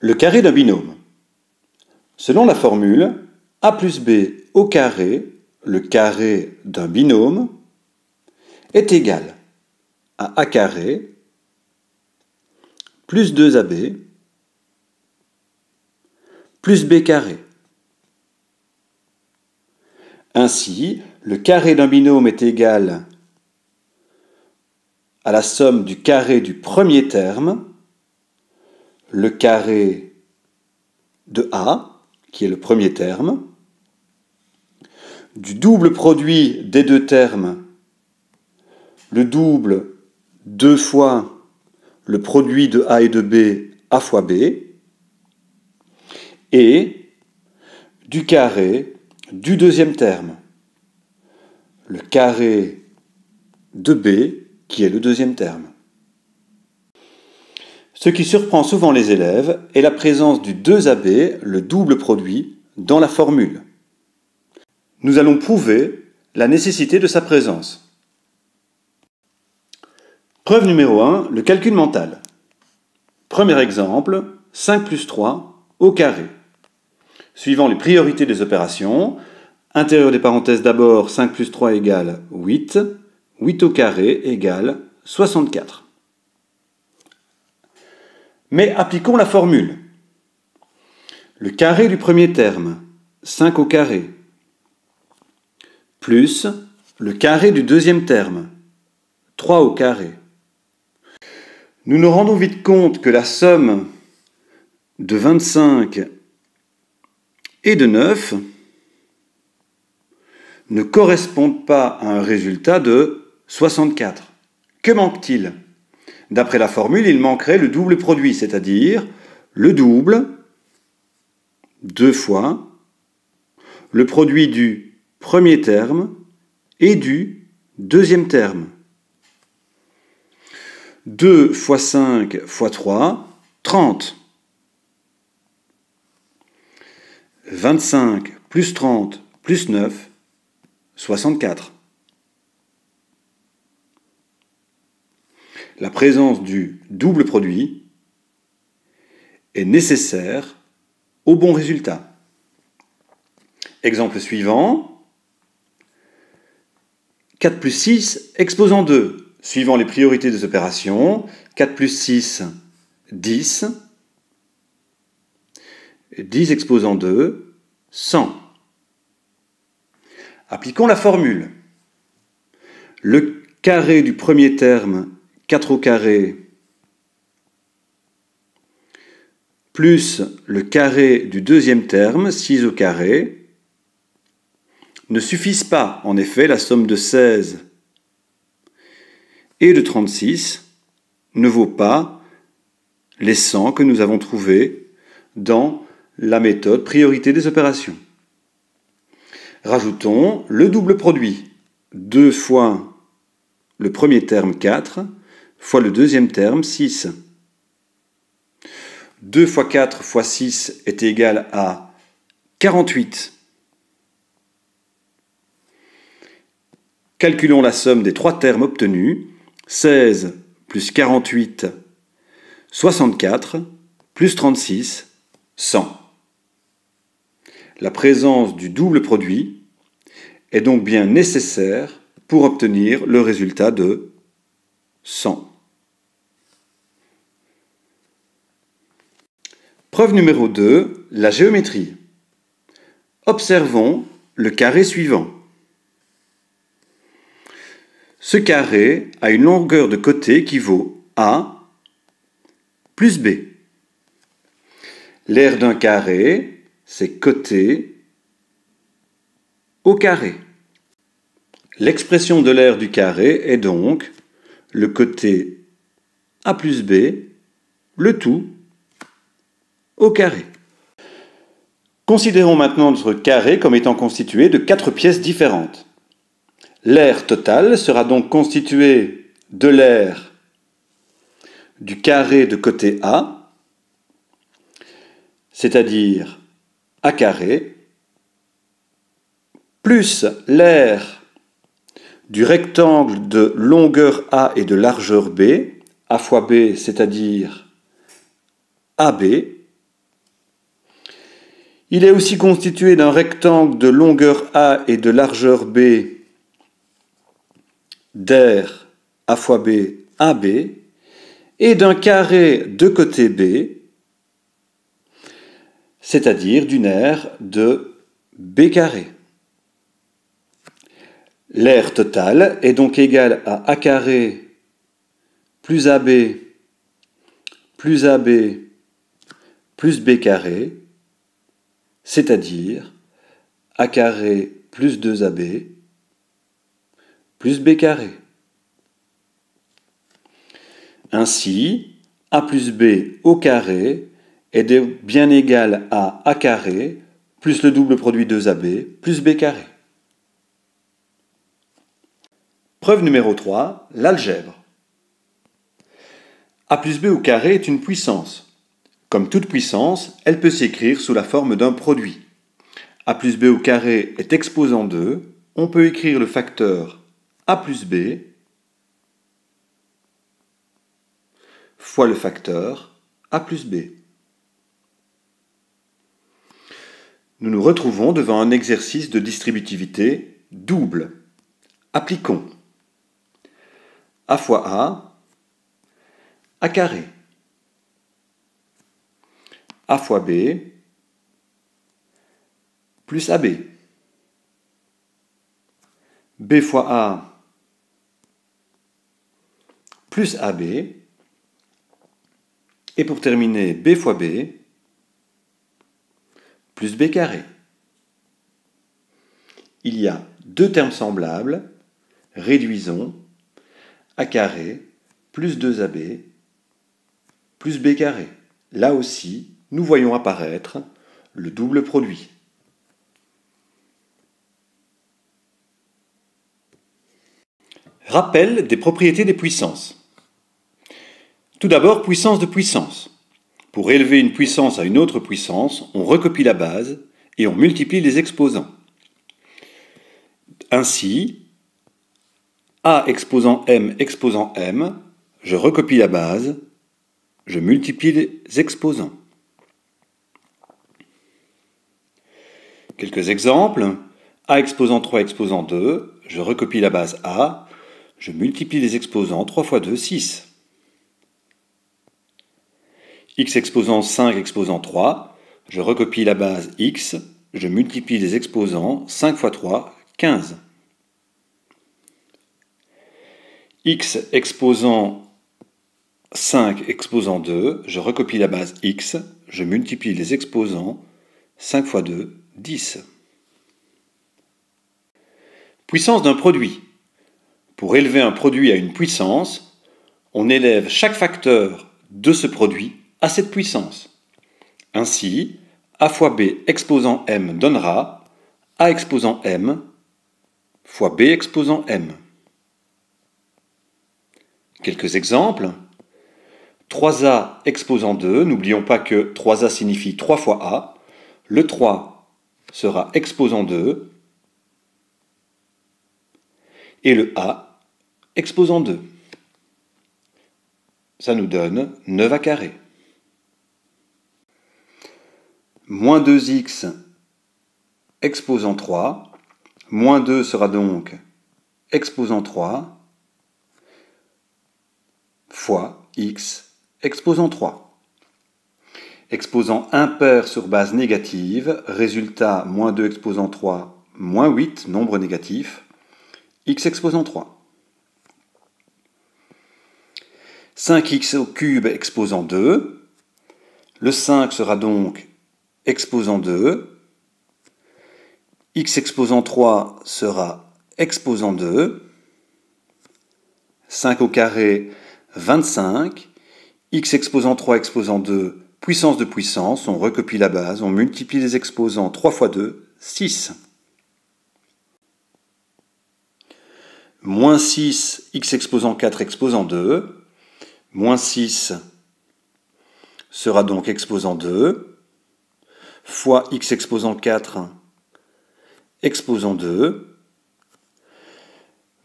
Le carré d'un binôme. Selon la formule, a plus b au carré, le carré d'un binôme, est égal à a carré plus 2ab plus b carré. Ainsi, le carré d'un binôme est égal à la somme du carré du premier terme, le carré de a, qui est le premier terme, du double produit des deux termes, le double 2 fois le produit de a et de b, a fois b, et du carré du deuxième terme, le carré de b, qui est le deuxième terme. Ce qui surprend souvent les élèves est la présence du 2ab, le double produit, dans la formule. Nous allons prouver la nécessité de sa présence. Preuve numéro 1, le calcul mental. Premier exemple, 5 plus 3 au carré. Suivant les priorités des opérations, intérieur des parenthèses d'abord, 5 plus 3 égale 8, 8 au carré égale 64. Mais appliquons la formule. Le carré du premier terme, 5 au carré, plus le carré du deuxième terme, 3 au carré. Nous nous rendons vite compte que la somme de 25 et de 9 ne correspondent pas à un résultat de 64. Que manque-t-il ? D'après la formule, il manquerait le double produit, c'est-à-dire le double, 2 fois, le produit du premier terme et du deuxième terme. 2 fois 5 fois 3, 30. 25 plus 30 plus 9, 64. La présence du double produit est nécessaire au bon résultat. Exemple suivant, 4 plus 6 exposant 2. Suivant les priorités des opérations, 4 plus 6, 10. 10 exposant 2, 100. Appliquons la formule. Le carré du premier terme, 4 au carré, plus le carré du deuxième terme, 6 au carré, ne suffisent pas. En effet, la somme de 16 et de 36 ne vaut pas les 100 que nous avons trouvés dans la méthode priorité des opérations. Rajoutons le double produit. 2 fois le premier terme 4 fois le deuxième terme 6. 2 fois 4 fois 6 est égal à 48. Calculons la somme des trois termes obtenus. 16 plus 48, 64, plus 36, 100. La présence du double produit est donc bien nécessaire pour obtenir le résultat de 100. Preuve numéro 2, la géométrie. Observons le carré suivant. Ce carré a une longueur de côté qui vaut A plus B. L'aire d'un carré, c'est côté au carré. L'expression de l'aire du carré est donc le côté A plus B, le tout au carré. Considérons maintenant notre carré comme étant constitué de 4 pièces différentes. L'aire totale sera donc constituée de l'aire du carré de côté A, c'est-à-dire A carré, plus l'aire du rectangle de longueur A et de largeur B, A fois B, c'est-à-dire AB, Il est aussi constitué d'un rectangle de longueur A et de largeur B, d'aire A fois B, AB, et d'un carré de côté B, c'est-à-dire d'une aire de B carré. L'aire totale est donc égale à A carré plus AB plus AB plus B carré, c'est-à-dire A carré plus 2AB plus B carré. Ainsi, A plus B au carré est bien égal à A carré plus le double produit 2AB plus B carré. Preuve numéro 3, l'algèbre. A plus B au carré est une puissance. Comme toute puissance, elle peut s'écrire sous la forme d'un produit. A plus B au carré est exposant 2, on peut écrire le facteur A plus B fois le facteur A plus B. Nous nous retrouvons devant un exercice de distributivité double. Appliquons. A fois A carré. A fois B plus AB. B fois A plus AB. Et pour terminer, B fois B plus B carré. Il y a deux termes semblables. Réduisons. A carré plus 2AB plus B carré. Là aussi, nous voyons apparaître le double produit. Rappel des propriétés des puissances. Tout d'abord, puissance de puissance. Pour élever une puissance à une autre puissance, on recopie la base et on multiplie les exposants. Ainsi, A exposant M, je recopie la base, je multiplie les exposants. Quelques exemples. A exposant 3, exposant 2, je recopie la base A, je multiplie les exposants 3 fois 2, 6. X exposant 5, exposant 3, je recopie la base X, je multiplie les exposants 5 fois 3, 15. X exposant 5, exposant 2, je recopie la base X, je multiplie les exposants 5 fois 2, 10. Puissance d'un produit. Pour élever un produit à une puissance, on élève chaque facteur de ce produit à cette puissance. Ainsi, A fois B exposant M donnera A exposant M fois B exposant M. Quelques exemples. 3A exposant 2, n'oublions pas que 3A signifie 3 fois A. Le 3 sera exposant 2 et le A exposant 2. Ça nous donne 9A carré. Moins 2x exposant 3, moins 2 sera donc exposant 3, fois x exposant 3. Exposant impair sur base négative, résultat moins 2 exposant 3, moins 8, nombre négatif, x exposant 3. 5x au cube exposant 2, le 5 sera donc exposant 2, x exposant 3 sera exposant 2, 5 au carré 25, x exposant 3 exposant 2, puissance de puissance, on recopie la base, on multiplie les exposants 3 fois 2, 6. Moins 6, x exposant 4 exposant 2, moins 6 sera donc exposant 2, fois x exposant 4 exposant 2,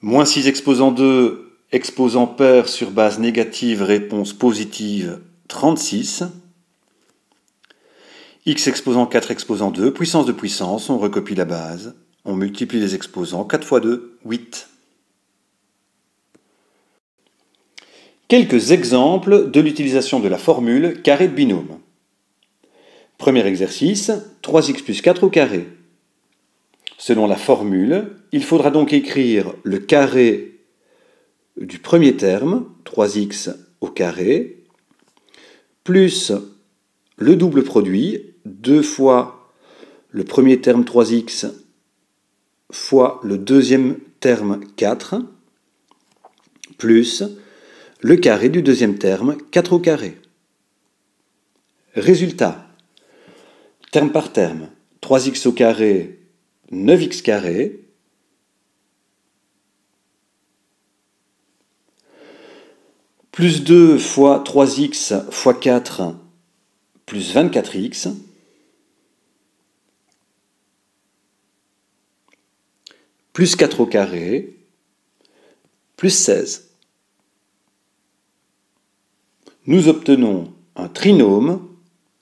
moins 6 exposant 2, exposant pair sur base négative, réponse positive, 36. x exposant 4 exposant 2, puissance de puissance, on recopie la base, on multiplie les exposants, 4 fois 2, 8. Quelques exemples de l'utilisation de la formule carré de binôme. Premier exercice, 3x plus 4 au carré. Selon la formule, il faudra donc écrire le carré du premier terme, 3x au carré, plus le double produit, 2 fois le premier terme 3x fois le deuxième terme 4, plus le carré du deuxième terme 4 au carré. Résultat, terme par terme, 3x au carré, 9x carré, plus 2 fois 3x fois 4, plus 24x, plus 4 au carré, plus 16. Nous obtenons un trinôme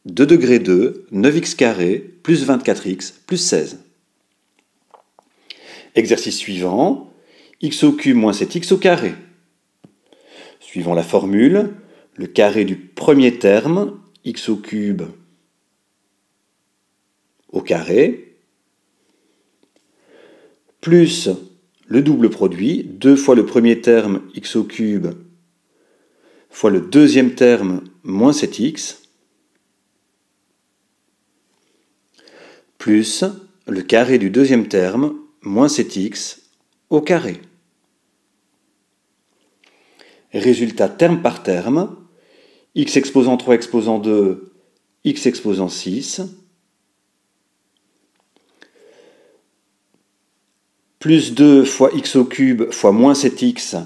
de degré 2, 9x carré, plus 24x, plus 16. Exercice suivant, x au cube moins 7x au carré. Suivant la formule, le carré du premier terme, x au cube au carré, plus le double produit, 2 fois le premier terme x au cube fois le deuxième terme moins 7x, plus le carré du deuxième terme moins 7x au carré. Résultat terme par terme, x exposant 3 exposant 2, x exposant 6, plus 2 fois x au cube fois moins 7x,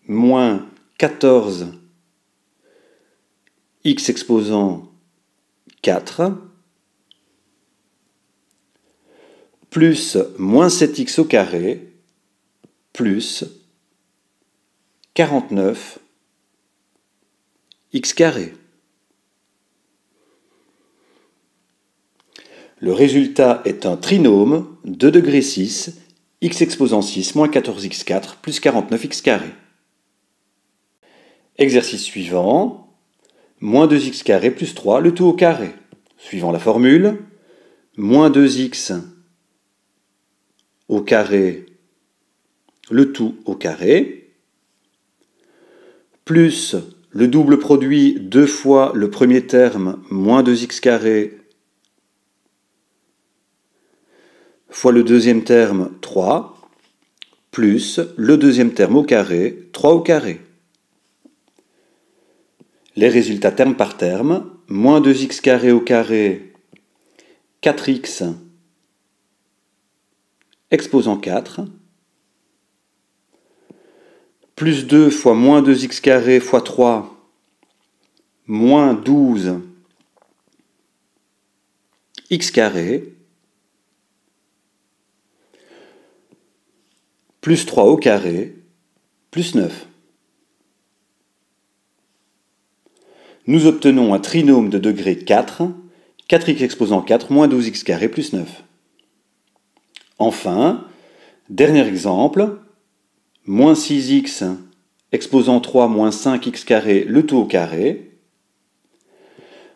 moins 14, x exposant 4, plus moins 7x au carré, plus 49 x carré. Le résultat est un trinôme de degré 6, x exposant 6 moins 14x4 plus 49x carré. Exercice suivant, moins 2x carré plus 3, le tout au carré. Suivant la formule, moins 2x au carré, le tout au carré, plus le double produit 2 fois le premier terme, moins 2x carré, fois le deuxième terme, 3, plus le deuxième terme au carré, 3 au carré. Les résultats terme par terme, moins 2x carré au carré, 4x exposant 4, plus 2 fois moins 2x carré fois 3, moins 12 x carré, plus 3 au carré, plus 9. Nous obtenons un trinôme de degré 4, 4x exposant 4, moins 12x carré, plus 9. Enfin, dernier exemple, moins 6x exposant 3, moins 5x carré, le tout au carré.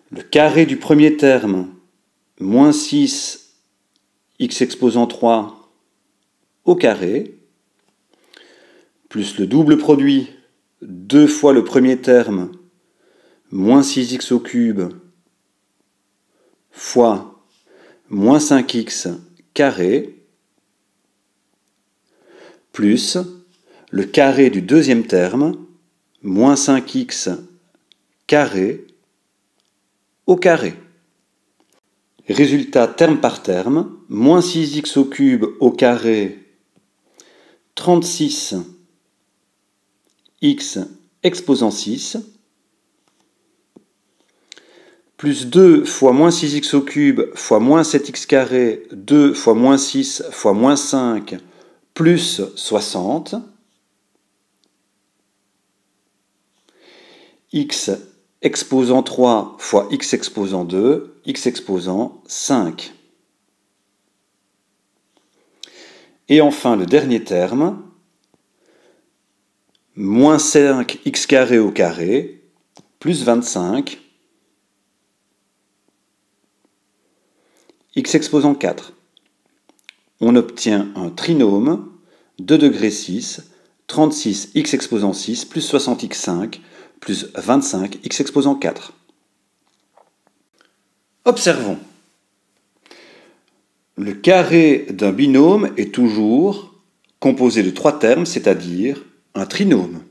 Le carré du premier terme, moins 6 x exposant 3 au carré, plus le double produit, 2 fois le premier terme, moins 6x au cube, fois moins 5x carré, plus le carré du deuxième terme, moins 5x carré au carré. Résultat terme par terme, moins 6x au cube au carré, 36 x exposant 6, plus 2 fois moins 6x au cube fois moins 7x carré, 2 fois moins 6 fois moins 5, plus 60, x exposant 3 fois x exposant 2, x exposant 5. Et enfin, le dernier terme, moins 5x carré au carré, plus 25, x exposant 4. On obtient un trinôme, 2 degrés 6, 36 x exposant 6, plus 60x5, plus 25 x exposant 4. Observons. Le carré d'un binôme est toujours composé de 3 termes, c'est-à-dire un trinôme.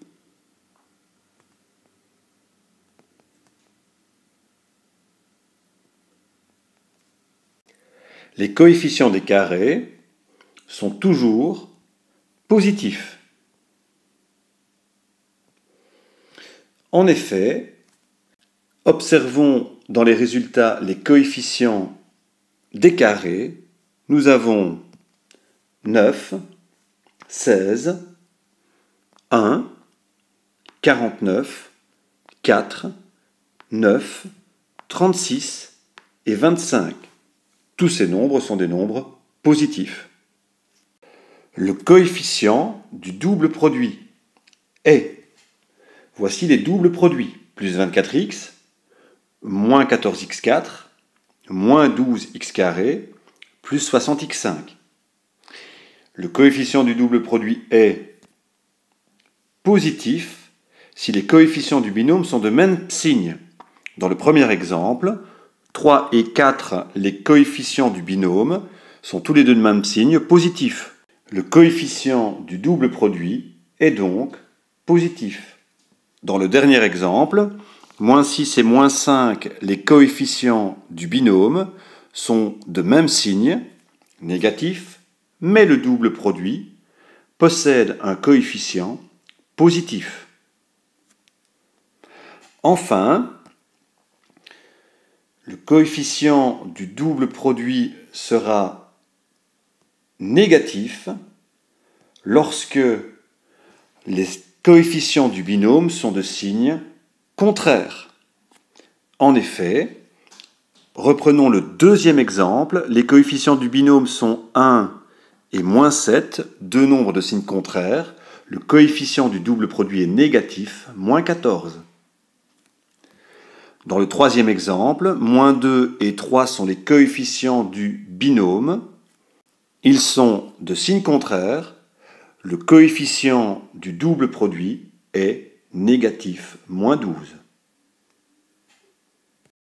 Les coefficients des carrés sont toujours positifs. En effet, observons dans les résultats les coefficients des carrés. Nous avons 9, 16, 1, 49, 4, 9, 36 et 25. Tous ces nombres sont des nombres positifs. Le coefficient du double produit est, voici les doubles produits, plus 24x, moins 14x4, moins 12x carré, plus 60x5. Le coefficient du double produit est positif si les coefficients du binôme sont de même signe. Dans le premier exemple, 3 et 4, les coefficients du binôme sont tous les deux de même signe, positif. Le coefficient du double produit est donc positif. Dans le dernier exemple, moins 6 et moins 5, les coefficients du binôme sont de même signe, négatif, mais le double produit possède un coefficient positif. Enfin, le coefficient du double produit sera négatif lorsque les coefficients du binôme sont de signe contraire. En effet, reprenons le deuxième exemple, les coefficients du binôme sont 1 et moins 7, deux nombres de signe contraire. Le coefficient du double produit est négatif, moins 14. Dans le troisième exemple, moins 2 et 3 sont les coefficients du binôme. Ils sont de signe contraire. Le coefficient du double produit est négatif, moins 12.